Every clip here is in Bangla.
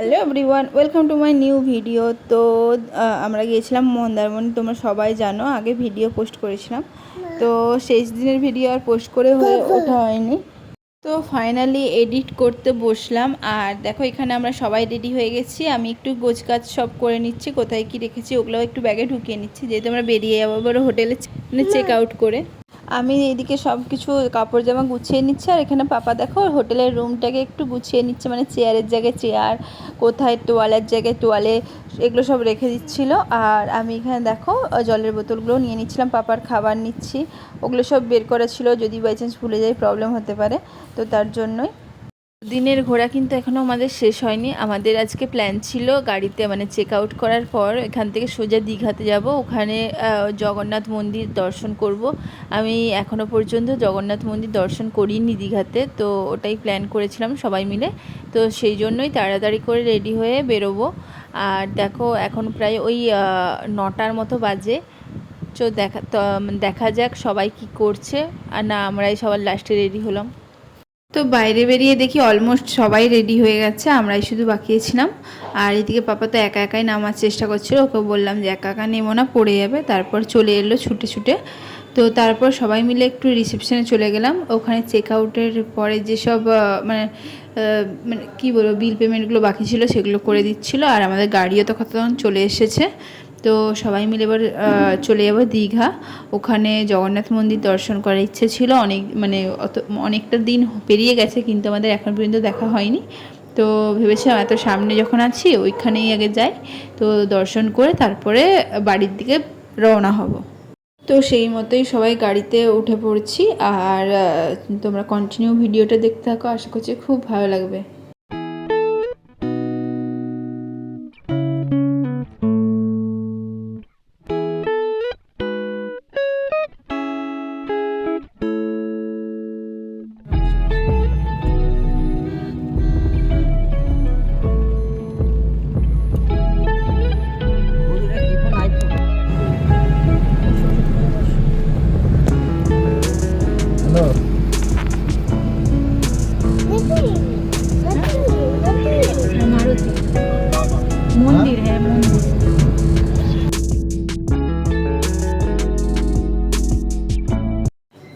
Hello everyone, welcome to my new video. তো আমরা গিয়েছিলাম মন্দারমণি, তোমরা সবাই জানো। আগে ভিডিও পোস্ট করেছিলাম, তো শেষ দিনের ভিডিও আর পোস্ট করে ওঠা হয়নি। তো ফাইনালি এডিট করতে বসলাম। আর দেখো, এখানে আমরা সবাই রেডি হয়ে গেছি। আমি একটু গোছগাছ সব করে নিচ্ছি, কোথায় কি রেখেছি ওগুলো একটু ব্যাগে ঢুকিয়ে নিচ্ছি, যেহেতু আমরা বেরিয়ে যাবো বড় হোটেলে চেক আউট করে। আমি এইদিকে সব কিছু কাপড় জামা গুছিয়ে নিচ্ছি, আর এখানে পাপা দেখো হোটেলের রুমটাকে একটু গুছিয়ে নিচ্ছে, মানে চেয়ারের জায়গায় চেয়ার, কোথায় তোয়ালের জায়গায় তোয়ালে, এগুলো সব রেখে দিচ্ছিলো। আর আমি এখানে দেখো জলের বোতলগুলো নিয়ে নিচ্ছিলাম, পাপার খাবার নিচ্ছি, ওগুলো সব বের করা ছিল, যদি বাই চান্স ভুলে যাই প্রবলেম হতে পারে, তো তার জন্যই। দিনের ঘোরা কিন্তু এখনও আমাদের শেষ হয়নি। আমাদের আজকে প্ল্যান ছিল গাড়িতে, মানে চেক আউট করার পর এখান থেকে সোজা দীঘাতে যাব, ওখানে জগন্নাথ মন্দির দর্শন করব। আমি এখনও পর্যন্ত জগন্নাথ মন্দির দর্শন করিনি দীঘাতে, তো ওটাই প্ল্যান করেছিলাম সবাই মিলে। তো সেই জন্যই তাড়াতাড়ি করে রেডি হয়ে বেরোবো। আর দেখো এখন প্রায় ওই 9টার মতো বাজে। তো দেখা যাক সবাই কি করছে, আর না আমরাই সবার লাস্টে রেডি হলাম। তো বাইরে বেরিয়ে দেখি অলমোস্ট সবাই রেডি হয়ে গেছে, আমরাই শুধু বাকিয়েছিলাম। আর এদিকে পাপা তো একা একাই নামার চেষ্টা করছিল, ওকে বললাম যে একা একা নেমো না, পড়ে যাবে। তারপর চলে এলো ছুটে ছুটে। তো তারপর সবাই মিলে একটু রিসেপশনে চলে গেলাম। ওখানে চেক আউটের পরে যেসব মানে মানে কী বলবো, বিল পেমেন্টগুলো বাকি ছিল সেগুলো করে দিচ্ছিলো। আর আমাদের গাড়িও তো কতক্ষণ চলে এসেছে। তো সবাই মিলে এবার চলে যাবো দীঘা। ওখানে জগন্নাথ মন্দির দর্শন করার ইচ্ছে ছিল অনেক, মানে অনেকটা দিন পেরিয়ে গেছে, কিন্তু আমাদের এখন পর্যন্ত দেখা হয়নি। তো ভেবেছিলাম এত সামনে যখন আছি ওইখানেই আগে যাই, তো দর্শন করে তারপরে বাড়ির দিকে রওনা হব। তো সেই মতোই সবাই গাড়িতে উঠে পড়ছি। আর তোমরা কন্টিনিউ ভিডিওটা দেখতে থাকো, আশা করছি খুব ভালো লাগবে। মন্দির, হ্যাঁ মন্দির।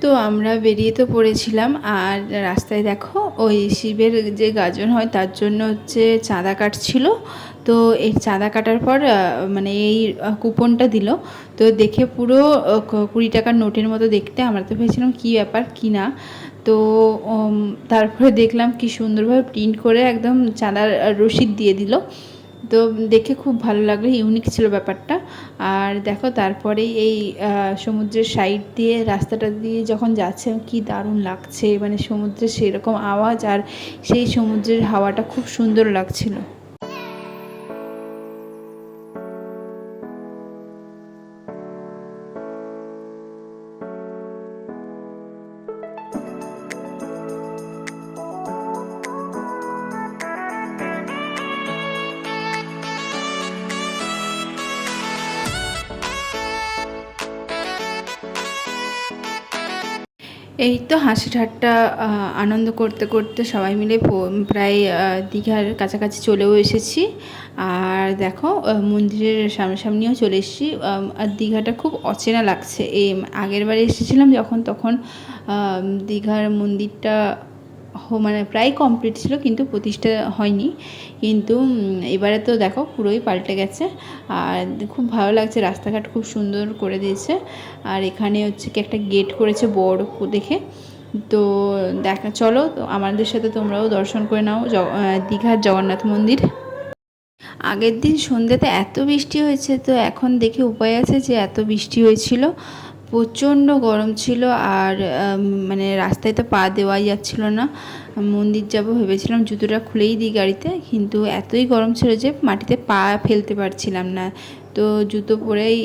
তো আমরা বেরিয়ে তো পড়েছিলাম। আর রাস্তায় দেখো ওই শিবের যে গাজন হয় তার জন্য হচ্ছে চাঁদা কাটছিল। তো এই চাঁদা কাটার পর মানে এই কুপনটা দিল। তো দেখে পুরো 20 টাকার নোটের মতো দেখতে, আমরা তো ভেবেছিলাম কী ব্যাপার কি না। তো তারপরে দেখলাম কি সুন্দরভাবে প্রিন্ট করে একদম চাঁদার রসিদ দিয়ে দিল। তো দেখে খুব ভালো লাগলো, ইউনিক ছিল ব্যাপারটা। আর দেখো তারপরে এই সমুদ্রের সাইড দিয়ে রাস্তাটা দিয়ে যখন যাচ্ছে কি দারুণ লাগছে, মানে সমুদ্রের সেরকম আওয়াজ আর সেই সমুদ্রের হাওয়াটা খুব সুন্দর লাগছিল। এই তো হাসি ঠাট্টা আনন্দ করতে করতে সবাই মিলে প্রায় দীঘার কাছাকাছি চলেও এসেছি। আর দেখো মন্দিরের সামনাসামনিও চলে এসেছি। আর দীঘাটা খুব অচেনা লাগছে। এই আগের বারে এসেছিলাম যখন, তখন দীঘার মন্দিরটা মানে প্রায় কমপ্লিট ছিল, কিন্তু প্রতিষ্ঠা হয়নি। কিন্তু এবারে তো দেখো পুরোই পাল্টে গেছে। আর খুব ভালো লাগছে, রাস্তাঘাট খুব সুন্দর করে দিয়েছে। আর এখানে হচ্ছে কি একটা গেট করেছে বড় দেখে। তো চলো আমাদের সাথে তোমরাও দর্শন করে নাও দীঘার জগন্নাথ মন্দির। আগের দিন সন্ধ্যেতে এত বৃষ্টি হয়েছে, তো এখন দেখে উপায় আছে যে এত বৃষ্টি হয়েছিল, প্রচণ্ড গরম ছিল। আর মানে রাস্তায় তো পা দেওয়াই যাচ্ছিল না। মন্দির যাব ভেবেছিলাম জুতোটা খুলেই দিই গাড়িতে, কিন্তু এতই গরম ছিল যে মাটিতে পা ফেলতে পারছিলাম না। তো জুতো পরেই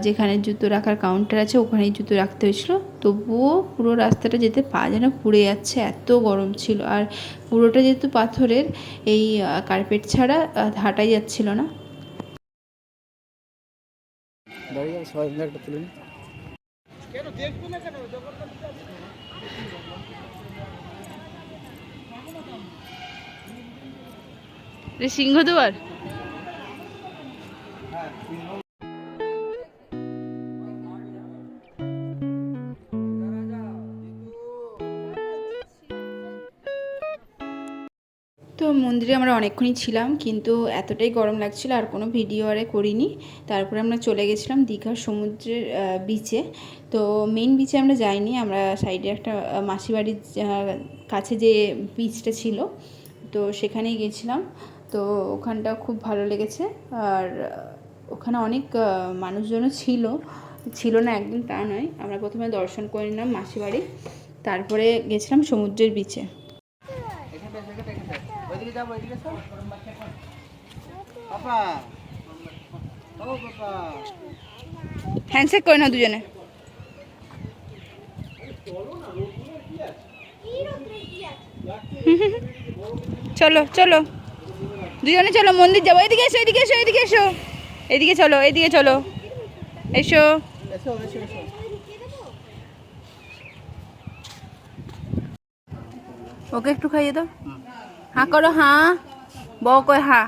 যেখানে জুতো রাখার কাউন্টার আছে ওখানেই জুতো রাখতে হয়েছিল। তবুও পুরো রাস্তাটা যেতে পা যেন পুড়ে যাচ্ছে, এত গরম ছিল। আর পুরোটা যেহেতু পাথরের, এই কার্পেট ছাড়া হাঁটাই যাচ্ছিল না। সিংহদুয়ার। তো মন্দিরে আমরা অনেকক্ষণই ছিলাম, কিন্তু এতটাই গরম লাগছিল আর কোনো ভিডিও আরে করিনি। তারপরে আমরা চলে গেছিলাম দীঘার সমুদ্রের বিচে। তো মেইন বিচে আমরা যাইনি, আমরা সাইডে একটা মাসি বাড়ির কাছে যে বিচটা ছিল তো সেখানেই গেছিলাম। তো ওখানটা খুব ভালো লেগেছে। আর ওখানে অনেক মানুষজনও ছিল না একদিন তা নয়। আমরা প্রথমে দর্শন করে নিলাম মাসি বাড়ি, তারপরে গেছিলাম সমুদ্রের বিচে। হ্যান্ডশেক করে না দুজনে। চলো চলো দুজনে চলো মন্দির যাবো। এদিকে এসো, এদিকে এসো, এদিকে এসো, এদিকে চলো, এদিকে চলো, এসো। ওকে একটু খাইয়ে দাও। হাঁ করো, হাঁ বউ কয় হা।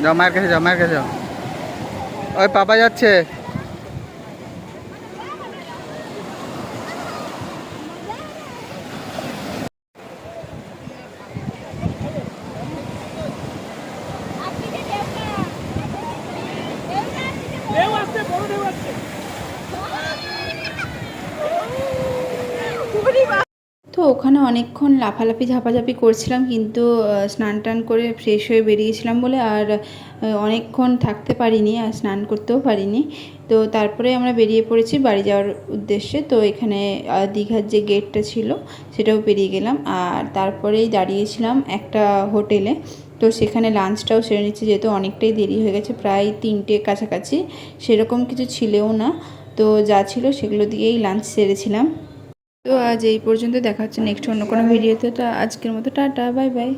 যাও মায়ের কাছে যাও, মায়ের কাছে যাও। ওই পাপা যাচ্ছে। তো ওখানে অনেকক্ষণ লাফালাফি ঝাপাঝাপি করছিলাম, কিন্তু স্নান টান করে ফ্রেশ হয়ে বেরিয়েছিলাম বলে আর অনেকক্ষণ থাকতে পারিনি আর স্নান করতেও পারিনি। তো তারপরে আমরা বেরিয়ে পড়েছি বাড়ি যাওয়ার উদ্দেশ্যে। তো এখানে দীঘার যে গেটটা ছিল সেটাও পেরিয়ে গেলাম, আর তারপরেই দাঁড়িয়েছিলাম একটা হোটেলে। তো সেখানে লাঞ্চটাও সেরে নিচ্ছে, যেহেতু অনেকটাই দেরি হয়ে গেছে, প্রায় 3টে কাছাকাছি। সেরকম কিছু ছিলও না, তো যা ছিল সেগুলো দিয়েই লাঞ্চ সেরেছিলাম। তো আজ এই পর্যন্ত, দেখা হচ্ছে নেক্সট অন্য কোনো ভিডিওতে। তো আজকের মতো টাটা, বাই বাই।